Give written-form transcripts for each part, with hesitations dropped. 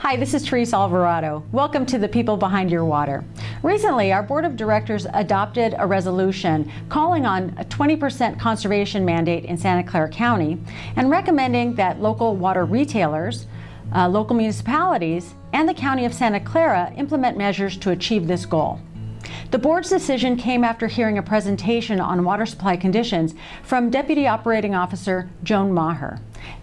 Hi, this is Teresa Alvarado. Welcome to the People Behind Your Water. Recently, our Board of Directors adopted a resolution calling on a 20% conservation mandate in Santa Clara County and recommending that local water retailers, local municipalities, and the County of Santa Clara implement measures to achieve this goal. The board's decision came after hearing a presentation on water supply conditions from Deputy Operating Officer Joan Maher.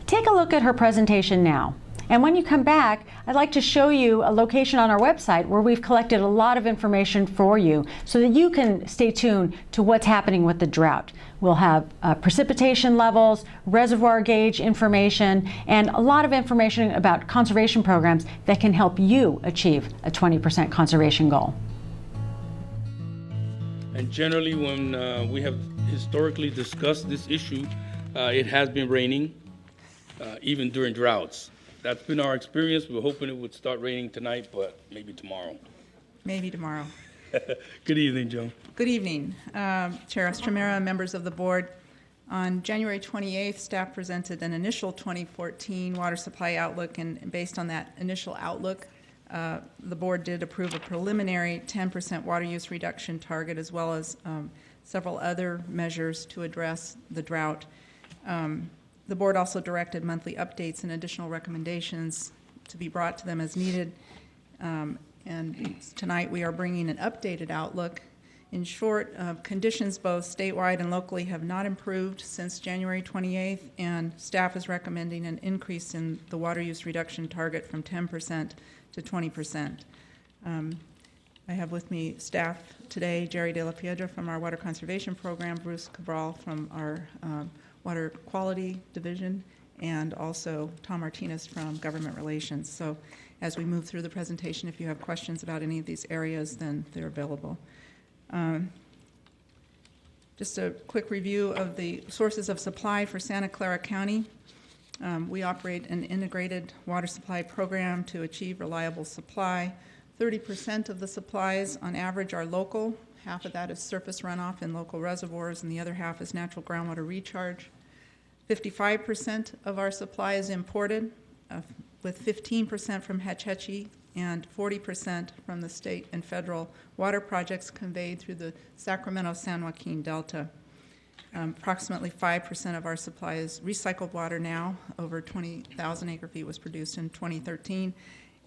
Take a look at her presentation now. And when you come back, I'd like to show you a location on our website where we've collected a lot of information for you so that you can stay tuned to what's happening with the drought. We'll have precipitation levels, reservoir gauge information, and a lot of information about conservation programs that can help you achieve a 20% conservation goal. And generally, when we have historically discussed this issue, it has been raining, even during droughts. That's been our experience. We were hoping it would start raining tonight, but maybe tomorrow. Maybe tomorrow. Good evening, Joan. Good evening, Chair Estremera, members of the board. On January 28th, staff presented an initial 2014 water supply outlook, and based on that initial outlook, the board did approve a preliminary 10% water use reduction target, as well as several other measures to address the drought. The board also directed monthly updates and additional recommendations to be brought to them as needed. And tonight we are bringing an updated outlook. In short, conditions both statewide and locally have not improved since January 28th, and staff is recommending an increase in the water use reduction target from 10% to 20%. I have with me staff today, Jerry De La Piedra from our Water Conservation Program, Bruce Cabral from our Water Quality Division, and also Tom Martinez from Government Relations. So as we move through the presentation, if you have questions about any of these areas, then they're available. Just a quick review of the sources of supply for Santa Clara County. We operate an integrated water supply program to achieve reliable supply. 30% of the supplies on average are local. Half of that is surface runoff in local reservoirs, and the other half is natural groundwater recharge. 55% of our supply is imported, with 15% from Hetch Hetchy and 40% from the state and federal water projects conveyed through the Sacramento-San Joaquin Delta. Approximately 5% of our supply is recycled water now. Over 20,000 acre-feet was produced in 2013.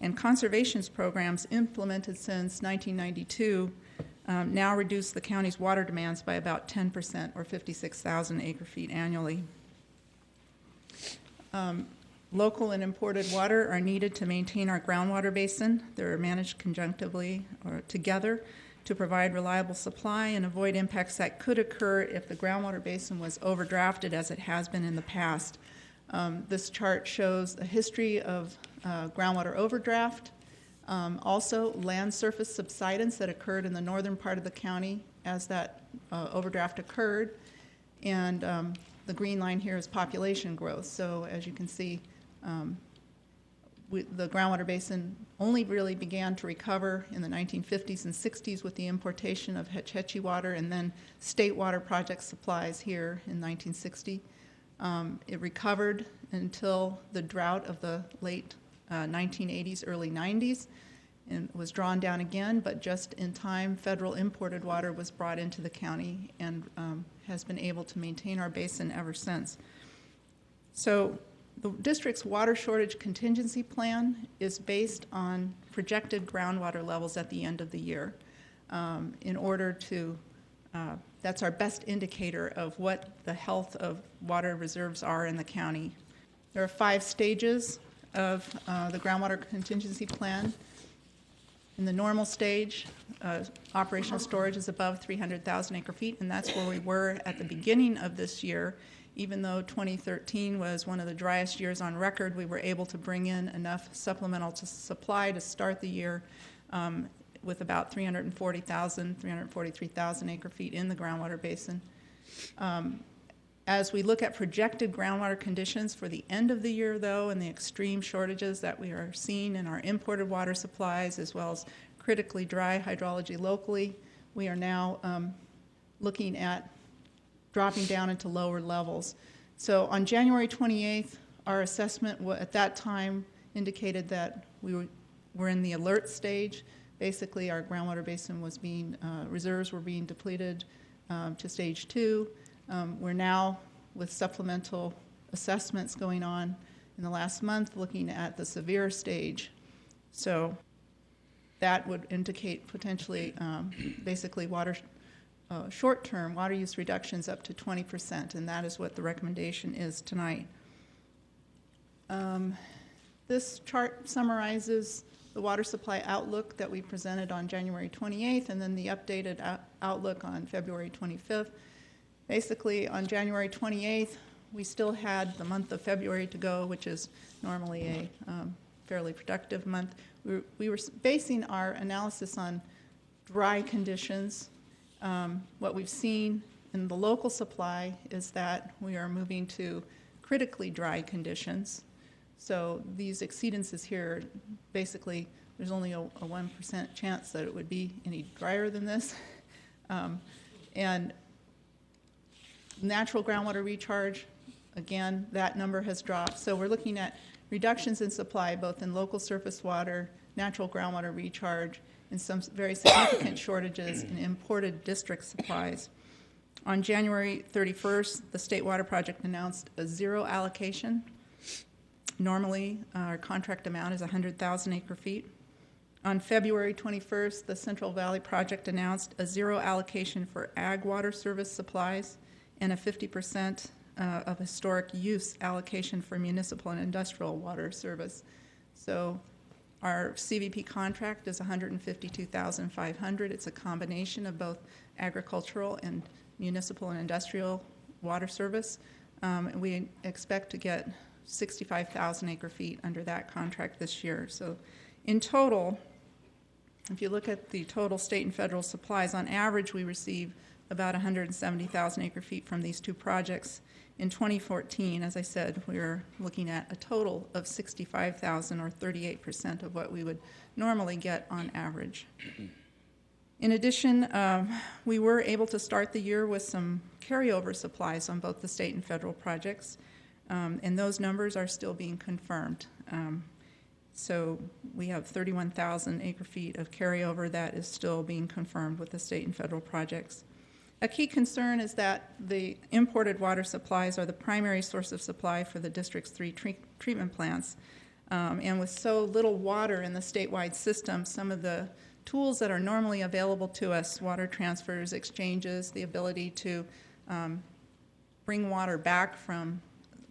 And conservation programs implemented since 1992 now reduce the county's water demands by about 10%, or 56,000 acre-feet annually. Local and imported water are needed to maintain our groundwater basin. They're managed conjunctively or together to provide reliable supply and avoid impacts that could occur if the groundwater basin was overdrafted, as it has been in the past. This chart shows a history of groundwater overdraft. Also, land surface subsidence that occurred in the northern part of the county as that overdraft occurred. And the green line here is population growth. So as you can see, the groundwater basin only really began to recover in the 1950s and 60s with the importation of Hetch Hetchy water, and then state water project supplies here in 1960. It recovered until the drought of the late 1980s, early 90s, and was drawn down again, but just in time, federal imported water was brought into the county and has been able to maintain our basin ever since. So the district's water shortage contingency plan is based on projected groundwater levels at the end of the year. In order to, that's our best indicator of what the health of water reserves are in the county. There are 5 stages of the groundwater contingency plan. In the normal stage, operational storage is above 300,000 acre-feet, and that's where we were at the beginning of this year. Even though 2013 was one of the driest years on record, we were able to bring in enough supplemental supply to start the year with about 343,000 acre-feet in the groundwater basin. As we look at projected groundwater conditions for the end of the year, though, and the extreme shortages that we are seeing in our imported water supplies, as well as critically dry hydrology locally, we are now looking at dropping down into lower levels. So on January 28th, our assessment at that time indicated that we were in the alert stage. Basically, our groundwater basin was reserves were being depleted to stage 2. We're now, with supplemental assessments going on in the last month, looking at the severe stage. So that would indicate potentially, basically, short-term water use reductions up to 20%, and that is what the recommendation is tonight. This chart summarizes the water supply outlook that we presented on January 28th, and then the updated outlook on February 25th. Basically, on January 28th, we still had the month of February to go, which is normally a fairly productive month. We were basing our analysis on dry conditions. What we've seen in the local supply is that we are moving to critically dry conditions. So these exceedances here, basically, there's only a 1% chance that it would be any drier than this. And natural groundwater recharge, again, that number has dropped. So we're looking at reductions in supply, both in local surface water, natural groundwater recharge, and some very significant shortages in imported district supplies. On January 31st, the State Water Project announced a 0 allocation. Normally, our contract amount is 100,000 acre-feet. On February 21st, the Central Valley Project announced a 0 allocation for ag water service supplies and a 50% of historic use allocation for municipal and industrial water service. So our CVP contract is $152,500. It's a combination of both agricultural and municipal and industrial water service. We expect to get 65,000 acre-feet under that contract this year. So in total, if you look at the total state and federal supplies, on average we receive about 170,000 acre-feet from these two projects. In 2014, as I said, we were looking at a total of 65,000, or 38% of what we would normally get on average. In addition, we were able to start the year with some carryover supplies on both the state and federal projects, and those numbers are still being confirmed. So we have 31,000 acre-feet of carryover that is still being confirmed with the state and federal projects. A key concern is that the imported water supplies are the primary source of supply for the District's 3 treatment plants. And with so little water in the statewide system, some of the tools that are normally available to us, water transfers, exchanges, the ability to bring water back from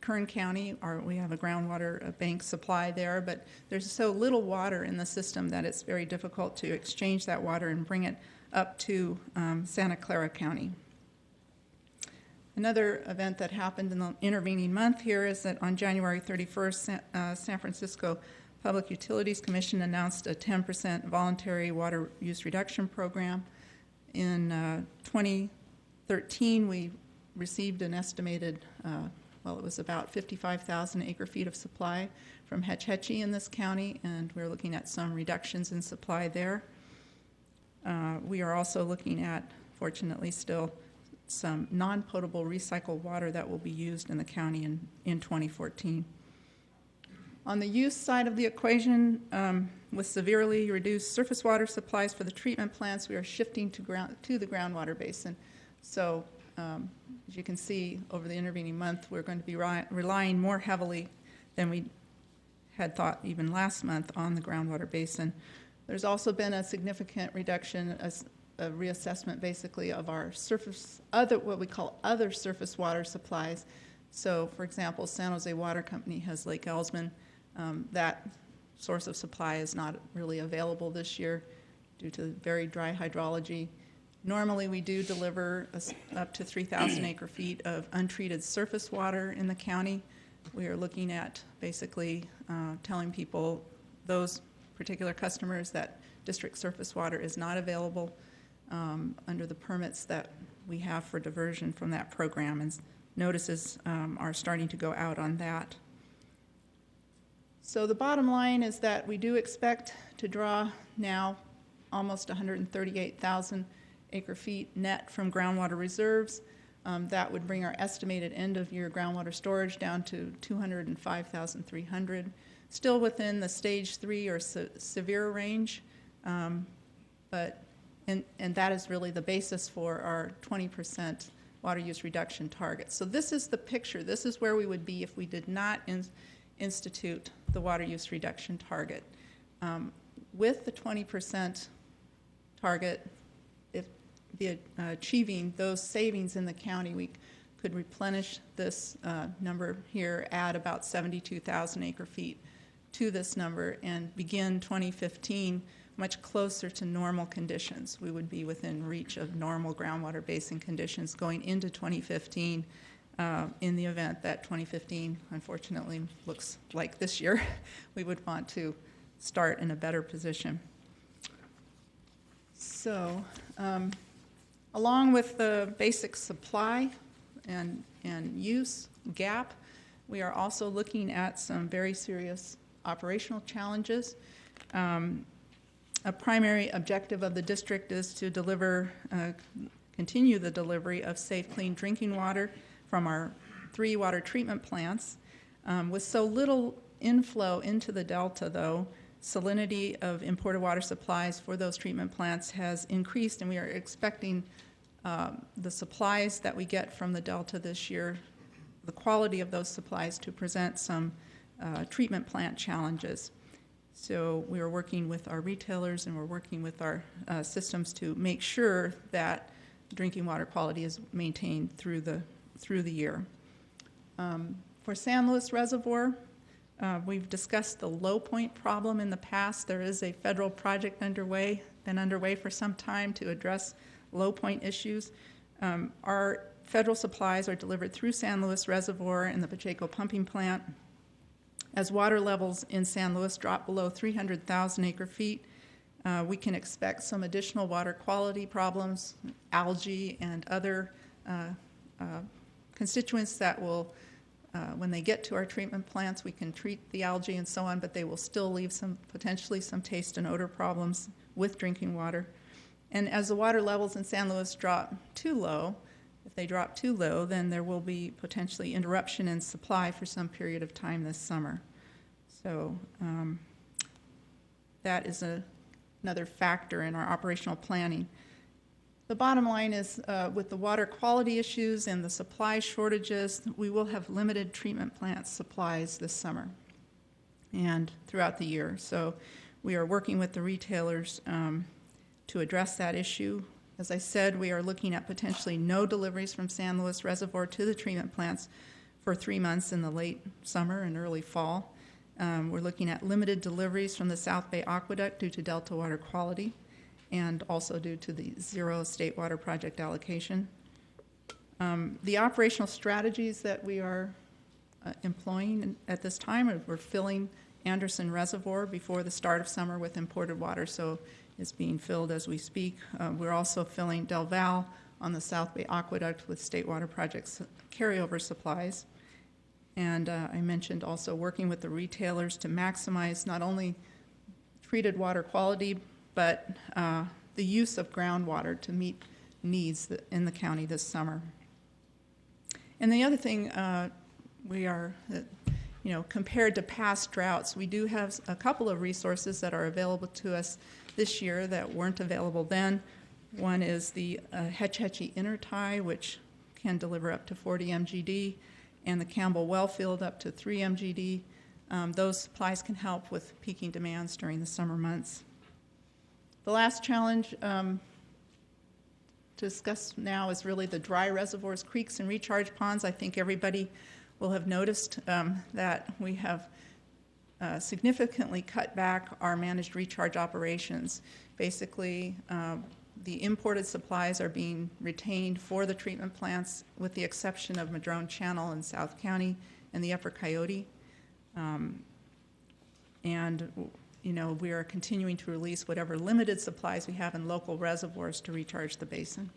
Kern County, we have a groundwater bank supply there, but there's so little water in the system that it's very difficult to exchange that water and bring it up to Santa Clara County. Another event that happened in the intervening month here is that on January 31st, San Francisco Public Utilities Commission announced a 10% voluntary water use reduction program. In 2013, we received an estimated, it was about 55,000 acre-feet of supply from Hetch Hetchy in this county, and we're looking at some reductions in supply there. We are also looking at, fortunately still, some non-potable recycled water that will be used in the county in 2014. On the use side of the equation, with severely reduced surface water supplies for the treatment plants, we are shifting to the groundwater basin. So as you can see, over the intervening month, we're going to be relying more heavily than we had thought even last month on the groundwater basin. There's also been a significant reduction, a reassessment basically of our what we call other surface water supplies. So, for example, San Jose Water Company has Lake Elsman. That source of supply is not really available this year due to very dry hydrology. Normally, we do deliver up to 3,000 acre-feet of untreated surface water in the county. We are looking at basically telling people, those particular customers, that district surface water is not available under the permits that we have for diversion from that program, and notices are starting to go out on that. So the bottom line is that we do expect to draw now almost 138,000 acre-feet net from groundwater reserves. That would bring our estimated end-of-year groundwater storage down to 205,300. still within the stage 3 or severe range, and that is really the basis for our 20% water use reduction target. So this is the picture. This is where we would be if we did not institute the water use reduction target. With the 20% target, if achieving those savings in the county, we could replenish this number here, add about 72,000 acre-feet to this number, and begin 2015 much closer to normal conditions. We would be within reach of normal groundwater basin conditions going into 2015 in the event that 2015, unfortunately, looks like this year. We would want to start in a better position. So, along with the basic supply and use gap, we are also looking at some very serious operational challenges. A primary objective of the district is to continue the delivery of safe, clean drinking water from our 3 water treatment plants. With so little inflow into the Delta, though, salinity of imported water supplies for those treatment plants has increased, and we are expecting the supplies that we get from the Delta this year, the quality of those supplies, to present some treatment plant challenges. So we are working with our retailers and we're working with our systems to make sure that drinking water quality is maintained through the year. For San Luis Reservoir, we've discussed the low point problem in the past. There is a federal project been underway for some time to address low point issues. Our federal supplies are delivered through San Luis Reservoir and the Pacheco pumping plant. As water levels in San Luis drop below 300,000 acre-feet, we can expect some additional water quality problems, algae, and other constituents that will, when they get to our treatment plants, we can treat the algae and so on, but they will still leave potentially some taste and odor problems with drinking water. And as the water levels in San Luis drop too low, if they drop too low, then there will be potentially interruption in supply for some period of time this summer. So that is another factor in our operational planning. The bottom line is with the water quality issues and the supply shortages, we will have limited treatment plant supplies this summer and throughout the year. So we are working with the retailers to address that issue. As I said, we are looking at potentially no deliveries from San Luis Reservoir to the treatment plants for 3 months in the late summer and early fall. We're looking at limited deliveries from the South Bay Aqueduct due to Delta water quality and also due to the zero state water project allocation. The operational strategies that we are employing at this time, we're filling Anderson Reservoir before the start of summer with imported water, so it's being filled as we speak. We're also filling Del Val on the South Bay Aqueduct with state water projects carryover supplies. And I mentioned also working with the retailers to maximize not only treated water quality, but the use of groundwater to meet needs in the county this summer. And the other thing we are, compared to past droughts, we do have a couple of resources that are available to us this year that weren't available then. One is the Hetch Hetchy intertie, which can deliver up to 40 MGD, and the Campbell Wellfield up to 3 MGD. Those supplies can help with peaking demands during the summer months. The last challenge to discuss now is really the dry reservoirs, creeks, and recharge ponds. I think everybody will have noticed that we have significantly cut back our managed recharge operations. Basically, the imported supplies are being retained for the treatment plants with the exception of Madrone Channel in South County and the Upper Coyote. We are continuing to release whatever limited supplies we have in local reservoirs to recharge the basin.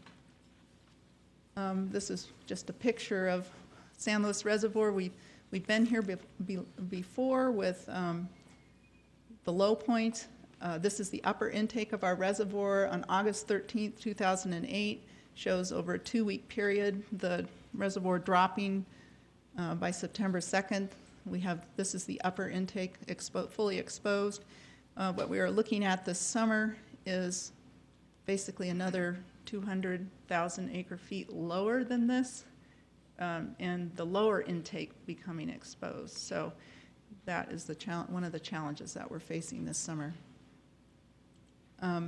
This is just a picture of San Luis Reservoir. We've been here before with the low point. This is the upper intake of our reservoir on August 13th, 2008. Shows over a 2-week period the reservoir dropping by September 2nd, This is the upper intake, fully exposed. What we are looking at this summer is basically another 200,000 acre feet lower than this, and the lower intake becoming exposed. So that is one of the challenges that we're facing this summer. I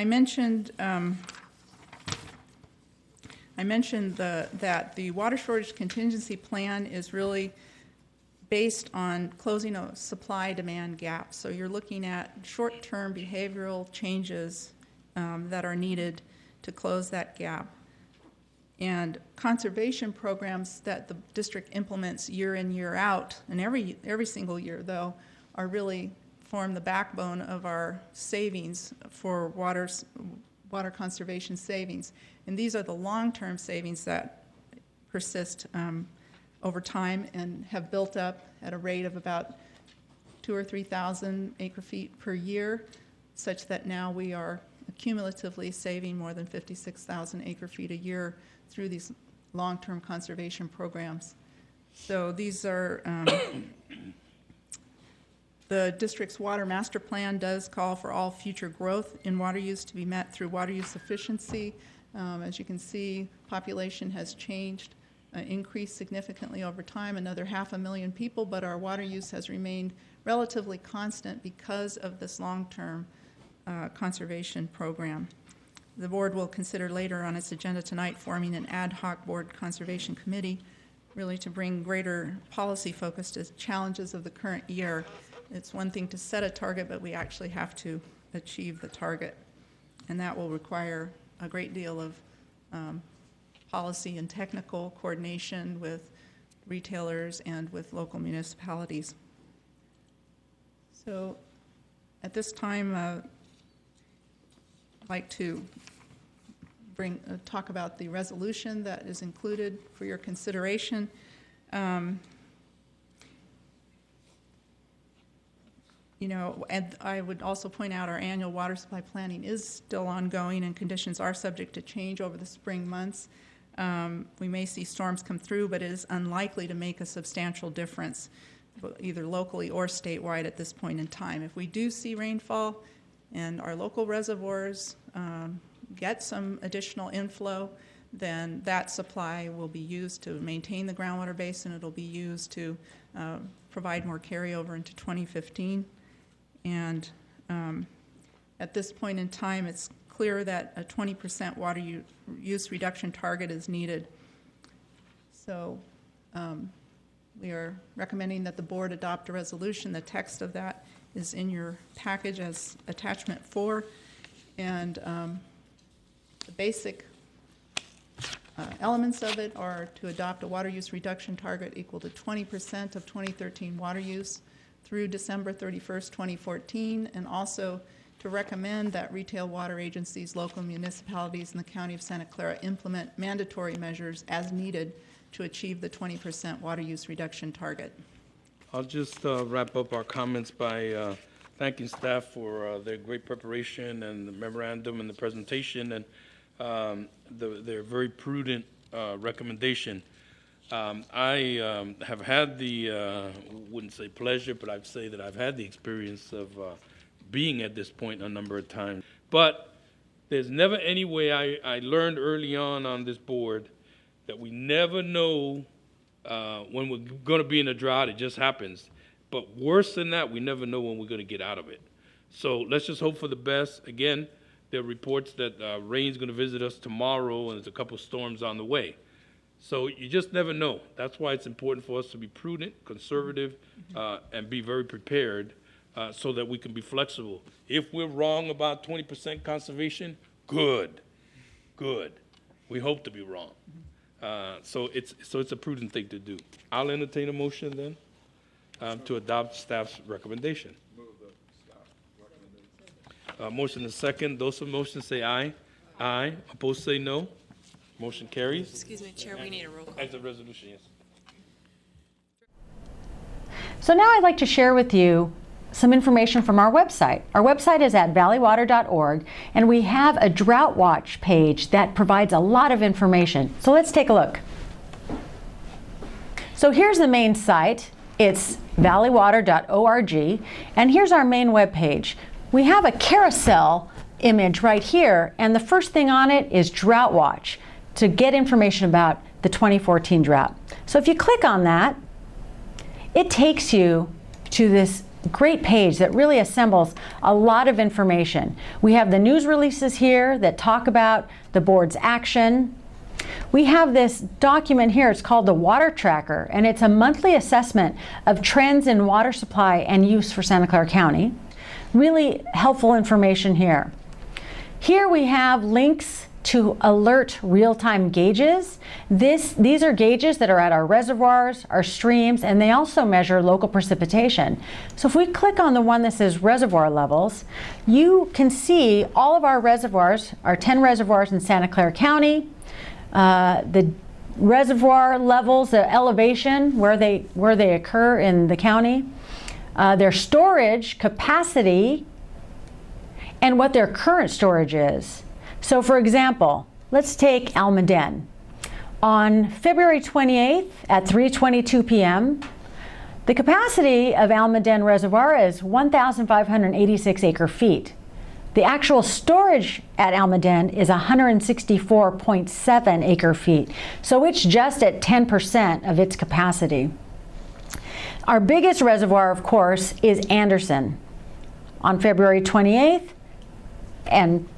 mentioned that the water shortage contingency plan is really based on closing a supply-demand gap. So you're looking at short-term behavioral changes that are needed to close that gap. And conservation programs that the district implements year in, year out, and every single year, though, are really form the backbone of our savings for water conservation savings. And these are the long-term savings that persist over time and have built up at a rate of about 2,000 or 3,000 acre feet per year, such that now we are cumulatively saving more than 56,000 acre feet a year through these long-term conservation programs. So these are, the district's water master plan does call for all future growth in water use to be met through water use efficiency. As you can see, population has changed, increased significantly over time, another 500,000 people, but our water use has remained relatively constant because of this long-term conservation program. The board will consider later on its agenda tonight forming an ad hoc board conservation committee, really to bring greater policy focus to challenges of the current year. It's one thing to set a target, but we actually have to achieve the target, and that will require a great deal of policy and technical coordination with retailers and with local municipalities. So at this time, I'd like to talk about the resolution that is included for your consideration. And I would also point out our annual water supply planning is still ongoing and conditions are subject to change over the spring months. We may see storms come through, but it is unlikely to make a substantial difference, either locally or statewide at this point in time. If we do see rainfall and our local reservoirs get some additional inflow, then that supply will be used to maintain the groundwater basin. It'll be used to provide more carryover into 2015. And at this point in time, it's clear that a 20% water use reduction target is needed. So we are recommending that the board adopt a resolution. The text of that is in your package as attachment 4. And the basic elements of it are to adopt a water use reduction target equal to 20% of 2013 water use through December 31st, 2014, and also to recommend that retail water agencies, local municipalities, and the County of Santa Clara implement mandatory measures as needed to achieve the 20% water use reduction target. I'll just wrap up our comments by thanking staff for their great preparation and the memorandum and the presentation and their very prudent recommendation. I have had the, wouldn't say pleasure, but I'd say that I've had the experience of being at this point a number of times. But there's never any way I learned early on this board that we never know when we're going to be in a drought. It just happens. But worse than that, we never know when we're going to get out of it. So let's just hope for the best. Again, there are reports that rain's going to visit us tomorrow, and there's a couple storms on the way. So you just never know. That's why it's important for us to be prudent, conservative, and be very prepared so that we can be flexible. If we're wrong about 20% conservation, good. We hope to be wrong. So it's a prudent thing to do. I'll entertain a motion then to adopt staff's recommendation. Motion is second. Those for motion say aye. Aye. Opposed say no. Motion carries. Excuse me, Chair, we need a roll call. As a resolution, yes. So now I'd like to share with you some information from our website. Our website is at valleywater.org, and we have a Drought Watch page that provides a lot of information. So let's take a look. So here's the main site. It's valleywater.org, and here's our main webpage. We have a carousel image right here, and the first thing on it is Drought Watch to get information about the 2014 drought. So if you click on that, it takes you to this great page that really assembles a lot of information. We have the news releases here that talk about the board's action. We have this document here, it's called the Water Tracker, and it's a monthly assessment of trends in water supply and use for Santa Clara County. Really helpful information here. Here we have links to alert real-time gauges. These are gauges that are at our reservoirs, our streams, and they also measure local precipitation. So if we click on the one that says reservoir levels, you can see all of our reservoirs, our 10 reservoirs in Santa Clara County, the reservoir levels, the elevation, where they occur in the county, their storage capacity, and what their current storage is. So for example, let's take Almaden. On February 28th at 3:22 p.m., the capacity of Almaden Reservoir is 1,586 acre-feet. The actual storage at Almaden is 164.7 acre-feet, so it's just at 10% of its capacity. Our biggest reservoir, of course, is Anderson. On February 28th and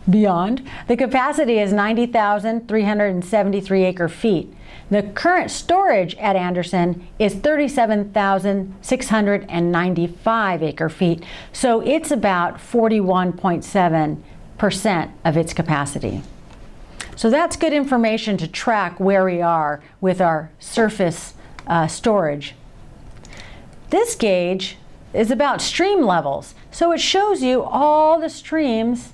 beyond, the capacity is 90,373 acre-feet. The current storage at Anderson is 37,695 acre-feet, so it's about 41.7% of its capacity. So that's good information to track where we are with our surface storage. This gauge is about stream levels, so it shows you all the streams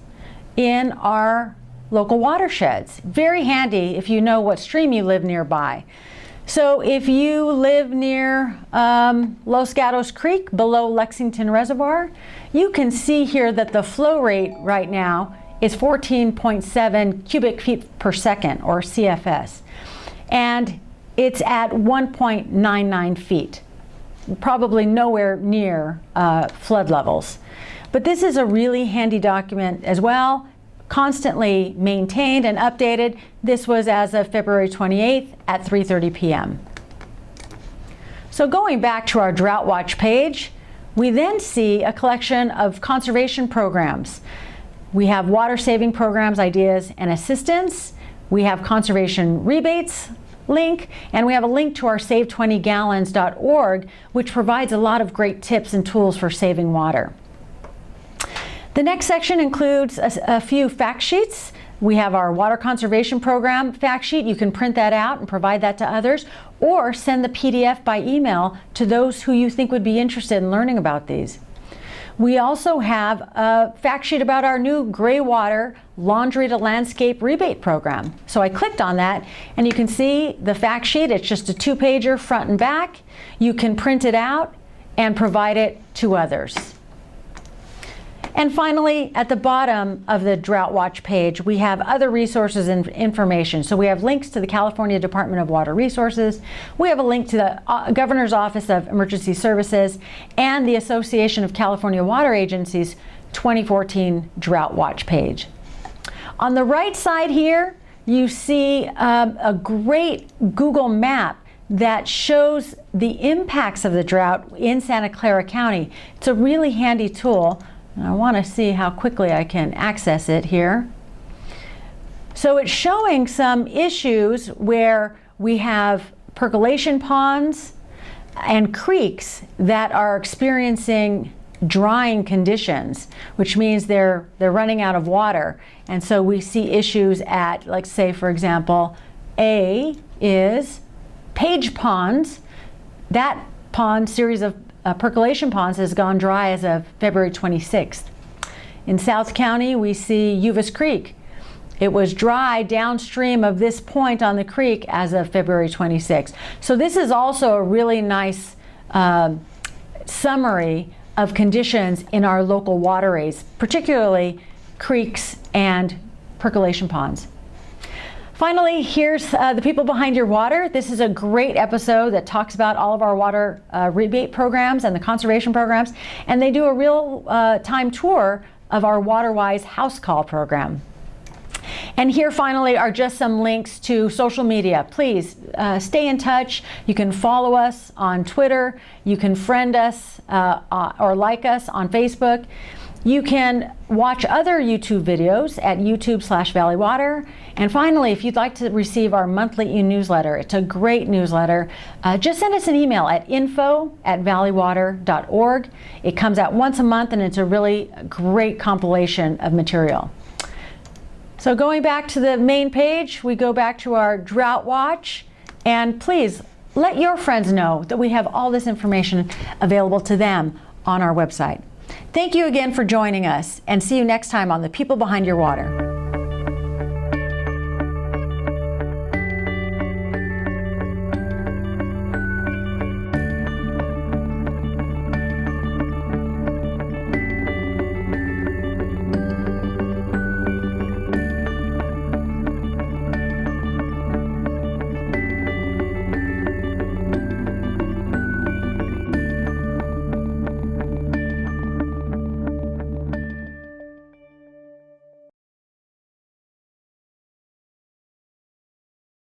in our local watersheds. Very handy if you know what stream you live nearby. So if you live near Los Gatos Creek below Lexington Reservoir, you can see here that the flow rate right now is 14.7 cubic feet per second, or CFS. And it's at 1.99 feet, probably nowhere near flood levels. But this is a really handy document as well, constantly maintained and updated. This was as of February 28th at 3:30 p.m. So going back to our Drought Watch page, we then see a collection of conservation programs. We have water saving programs, ideas, and assistance. We have conservation rebates link, and we have a link to our save20gallons.org, which provides a lot of great tips and tools for saving water. The next section includes a few fact sheets. We have our water conservation program fact sheet. You can print that out and provide that to others, or send the PDF by email to those who you think would be interested in learning about these. We also have a fact sheet about our new gray water laundry to landscape rebate program. So I clicked on that, and you can see the fact sheet. It's just a 2-pager front and back. You can print it out and provide it to others. And finally, at the bottom of the Drought Watch page, we have other resources and information. So we have links to the California Department of Water Resources. We have a link to the Governor's Office of Emergency Services and the Association of California Water Agencies 2014 Drought Watch page. On the right side here, you see a great Google map that shows the impacts of the drought in Santa Clara County. It's a really handy tool. I want to see how quickly I can access it here. So it's showing some issues where we have percolation ponds and creeks that are experiencing drying conditions, which means they're running out of water. And so we see issues at, like, say, for example, A is Page Ponds. That pond series of percolation ponds has gone dry as of February 26th. In South County, we see Uvis Creek. It was dry downstream of this point on the creek as of February 26th. So this is also a really nice summary of conditions in our local waterways, particularly creeks and percolation ponds. Finally, here's the People Behind Your Water. This is a great episode that talks about all of our water rebate programs and the conservation programs, and they do a real-time tour of our WaterWise house call program. And here finally are just some links to social media. Please stay in touch. You can follow us on Twitter. You can friend us or like us on Facebook. You can watch other YouTube videos at YouTube/ValleyWater. And finally, if you'd like to receive our monthly e-newsletter, it's a great newsletter, just send us an email at info@valleywater.org. It comes out once a month, and it's a really great compilation of material. So going back to the main page, we go back to our Drought Watch, and please let your friends know that we have all this information available to them on our website. Thank you again for joining us, and see you next time on The People Behind Your Water.